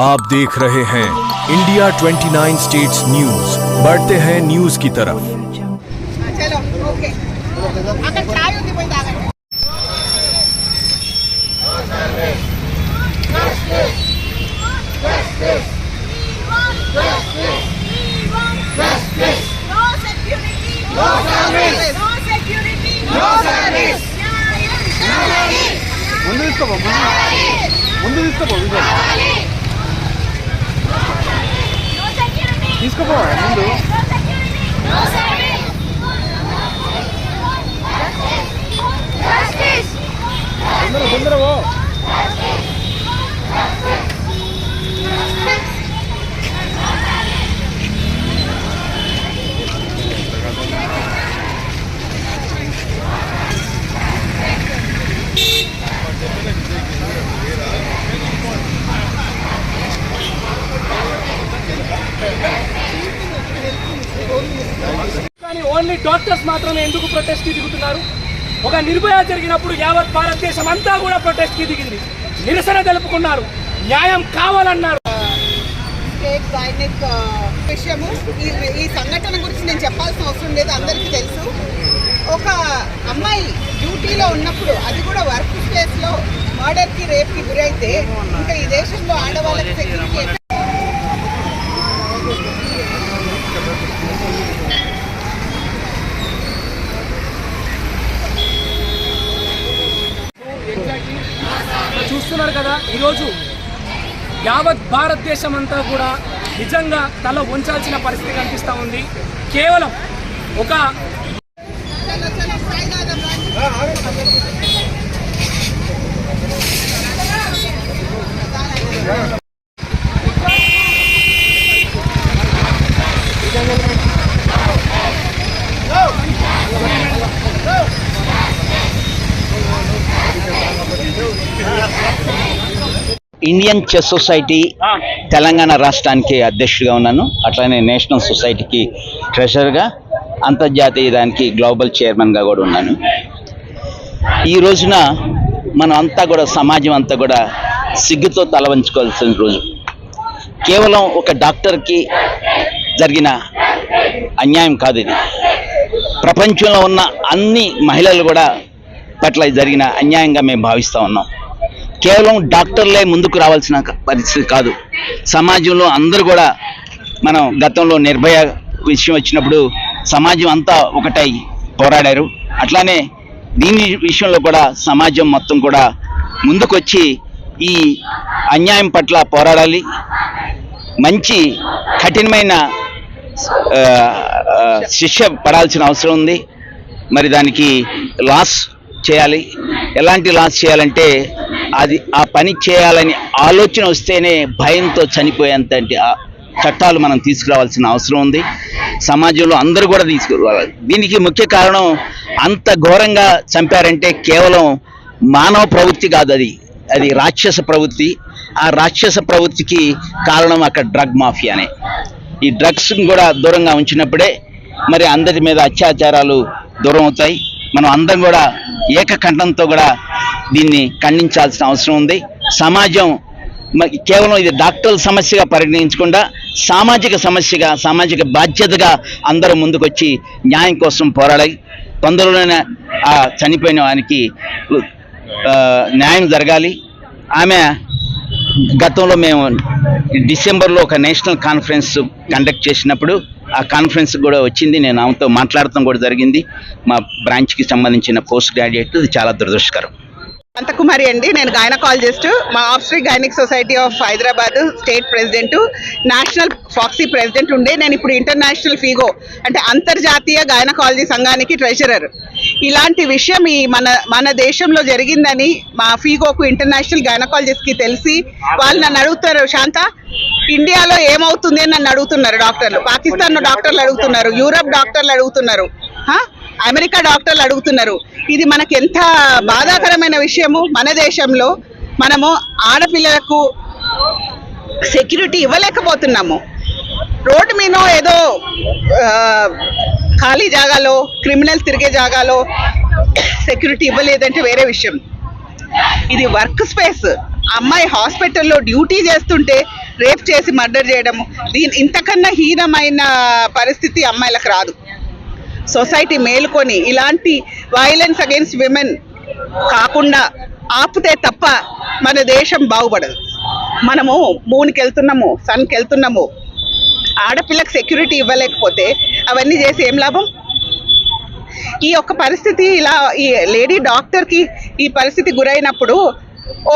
आप देख रहे हैं इंडिया 29 स्टेट्स न्यूज। बढ़ते हैं न्यूज की तरफ। चलो ओके अगर चाय होती कोई दागंడి ముందు తీసుకోపో ముందు తొందరగా కానీ ఓన్లీ డాక్టర్స్ మాత్రమే ఎందుకు ప్రొటెస్ట్ కి దిగుతున్నారు? ఒక నిర్భయ జరిగినప్పుడు యావత్ భారతదేశం అంతా కూడా ప్రొటెస్ట్ కి దిగింది, నిరసన తెలుపుకున్నారు, న్యాయం కావాలన్నారు. విషయము ఈ సంఘటన గురించి నేను చెప్పాల్సిన అవసరం లేదు, అందరికీ తెలుసు. ఒక అమ్మాయి డ్యూటీలో ఉన్నప్పుడు, అది కూడా వర్క్ ప్లేస్ లో మర్డర్ కి రేప్ కి గురైతే ఇంకా ఈ దేశంలో ఆడవాళ్ళకి సెక్యూరిటీ చూస్తున్నారు కదా, ఈరోజు యావత్ భారతదేశం అంతా కూడా నిజంగా తల వంచాల్సిన పరిస్థితి కనిపిస్తూ ఉంది. కేవలం ఒక ఇండియన్ చెస్ సొసైటీ తెలంగాణ రాష్ట్రానికి అధ్యక్షుడిగా ఉన్నాను. అట్లానే నేషనల్ సొసైటీకి ట్రెజరర్గా, అంతర్జాతీయ దానికి గ్లోబల్ చైర్మన్గా కూడా ఉన్నాను. ఈ రోజున మనం అంతా కూడా, సమాజం అంతా కూడా సిగ్గుతో తల వంచుకోవాల్సిన రోజు. కేవలం ఒక డాక్టర్కి జరిగిన అన్యాయం కాదు ఇది. ప్రపంచంలో ఉన్న అన్ని మహిళలు కూడా పట్ల జరిగిన అన్యాయంగా మేము భావిస్తూ ఉన్నాం. కేవలం డాక్టర్లే ముందుకు రావాల్సిన పరిస్థితి కాదు, సమాజంలో అందరూ కూడా. మనం గతంలో నిర్భయ విషయం వచ్చినప్పుడు సమాజం అంతా ఒకటై పోరాడారు. అట్లానే దీని విషయంలో కూడా సమాజం మొత్తం కూడా ముందుకొచ్చి ఈ అన్యాయం పట్ల పోరాడాలి. మంచి కఠినమైన శిక్ష పడాల్సిన అవసరం ఉంది. మరి దానికి లాస్ చేయాలి. ఎలాంటి లాస్ చేయాలంటే, అది ఆ పని చేయాలని ఆలోచన వస్తేనే భయంతో చనిపోయేంత చట్టాలు మనం తీసుకురావాల్సిన అవసరం ఉంది. సమాజంలో అందరూ కూడా తీసుకురావాలి. దీనికి ముఖ్య కారణం, అంత ఘోరంగా చంపారంటే కేవలం మానవ ప్రవృత్తి కాదు, అది రాక్షస ప్రవృత్తి. ఆ రాక్షస ప్రవృత్తికి కారణం అక్కడ డ్రగ్ మాఫియానే. ఈ డ్రగ్స్ కూడా దూరంగా ఉంచినప్పుడే మరి అందరి మీద అత్యాచారాలు దూరం అవుతాయి. మనం అందరం కూడా ఏకకంఠంతో కూడా దీన్ని ఖండించాల్సిన అవసరం ఉంది. సమాజం కేవలం ఇది డాక్టర్ల సమస్యగా పరిగణించకుండా సామాజిక సమస్యగా, సామాజిక బాధ్యతగా అందరూ ముందుకొచ్చి న్యాయం కోసం పోరాడాలి. తొందరలోనే ఆ చనిపోయిన వారికి న్యాయం జరగాలి. ఆమె గతంలో మేము డిసెంబర్లో ఒక నేషనల్ కాన్ఫరెన్స్ కండక్ట్ చేసినప్పుడు ఆ కాన్ఫరెన్స్ కూడా వచ్చింది. నేను ఆమెతో మాట్లాడటం కూడా జరిగింది. మా బ్రాంచ్కి సంబంధించిన పోస్ట్ గ్రాడ్యుయేట్. ఇది చాలా దురదృష్టకరం. అనంతకుమారి అండి, నేను గైనకాలజిస్ట్. మా obstetric gynaec society of Hyderabad state president, national FOGSI president ఉండే. నేను ఇప్పుడు ఇంటర్నేషనల్ ఫీగో అంటే అంతర్జాతీయ గైనకాలజీ సంఘానికి ట్రెజరర్. ఇలాంటి విషయం మన దేశంలో జరిగిందని మా ఫీగోకు, ఇంటర్నేషనల్ గైనకాలజిస్ట్కి తెలిసి వాళ్ళు నన్ను అడుగుతారు, శాంత ఇండియాలో ఏమవుతుంది అని నన్ను అడుగుతున్నారు డాక్టర్లు. పాకిస్తాన్ డాక్టర్లు అడుగుతున్నారు, యూరప్ డాక్టర్లు అడుగుతున్నారు, అమెరికా డాక్టర్లు అడుగుతున్నారు. ఇది మనకి ఎంత బాధాకరమైన విషయము. మన దేశంలో మనము ఆడపిల్లలకు సెక్యూరిటీ ఇవ్వలేకపోతున్నాము. రోడ్డు మీద ఏదో ఖాళీ జాగాలో, క్రిమినల్స్ తిరిగే జాగాలో సెక్యూరిటీ ఇవ్వలేదంటే వేరే విషయం. ఇది వర్క్ స్పేస్. అమ్మాయి హాస్పిటల్లో డ్యూటీ చేస్తుంటే రేప్ చేసి మర్డర్ చేయడము, ఇంతకన్నా హీనమైన పరిస్థితి అమ్మాయిలకు రాదు. సొసైటీ మేలుకొని ఇలాంటి వైలెన్స్ అగైన్స్ విమెన్ కాకుండా ఆపితే తప్ప మన దేశం బాగుపడదు. మనము మూన్కి వెళ్తున్నాము, సన్కి వెళ్తున్నాము, ఆడపిల్లకు సెక్యూరిటీ ఇవ్వలేకపోతే అవన్నీ చేసి ఏం లాభం? ఈ ఒక్క పరిస్థితి ఇలా ఈ లేడీ డాక్టర్కి ఈ పరిస్థితి గురైనప్పుడు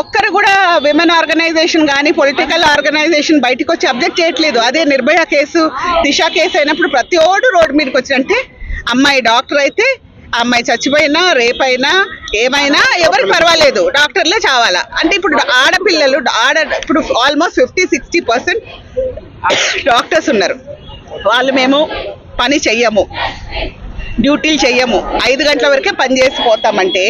ఒక్కరు కూడా విమెన్ ఆర్గనైజేషన్ కానీ పొలిటికల్ ఆర్గనైజేషన్ బయటకు వచ్చి అబ్జెక్ట్ చేయట్లేదు. అదే నిర్భయ కేసు, దిశ కేసు అయినప్పుడు ప్రతి ఓడు రోడ్డు మీదకి వచ్చినంటే అమ్మాయి డాక్టర్ అయితే అమ్మాయి చచ్చిపోయినా రేపైనా ఏమైనా ఎవరికి పర్వాలేదు, డాక్టర్లే చావాలా అంటే ఇప్పుడు ఆడపిల్లలు ఇప్పుడు ఆల్మోస్ట్ 50-60% డాక్టర్స్ ఉన్నారు. వాళ్ళు మేము పని చెయ్యము, డ్యూటీలు చెయ్యము, 5 గంటల వరకే పని చేసి పోతామంటే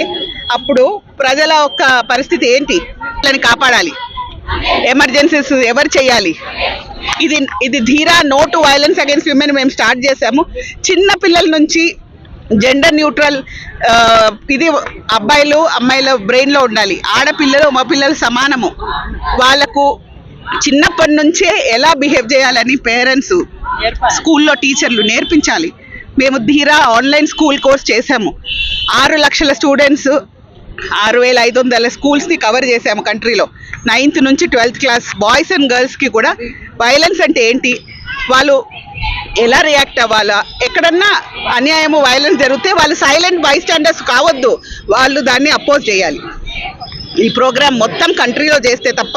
అప్పుడు ప్రజల యొక్క పరిస్థితి ఏంటి? వాళ్ళని కాపాడాలి, ఎమర్జెన్సీస్ ఎవరు చేయాలి? ఇది Dheera no to violence against women మేము స్టార్ట్ చేసాము. చిన్న పిల్లల నుంచి జెండర్ న్యూట్రల్ ఇది అబ్బాయిలు అమ్మాయిల బ్రెయిన్లో ఉండాలి. ఆడపిల్లలు మా పిల్లలు సమానము. వాళ్ళకు చిన్నప్పటి నుంచే ఎలా బిహేవ్ చేయాలని పేరెంట్స్, స్కూల్లో టీచర్లు నేర్పించాలి. మేము ధీరా ఆన్లైన్ స్కూల్ కోర్స్ చేసాము. 6 లక్షల స్టూడెంట్స్, 6,500 స్కూల్స్ని కవర్ చేసాము కంట్రీలో. 9th నుంచి 12th క్లాస్ బాయ్స్ అండ్ గర్ల్స్కి కూడా వైలెన్స్ అంటే ఏంటి, వాళ్ళు ఎలా రియాక్ట్ అవ్వాలా, ఎక్కడన్నా అన్యాయము వైలెన్స్ జరిగితే వాళ్ళు సైలెంట్ బైస్టాండర్స్ కావద్దు, వాళ్ళు దాన్ని అపోజ్ చేయాలి. ఈ ప్రోగ్రామ్ మొత్తం కంట్రీలో చేస్తే తప్ప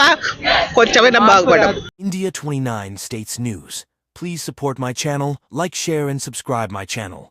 కొంచెమైనా బాగుపడం. India 29 States News. Please support my channel, like, share and subscribe my channel.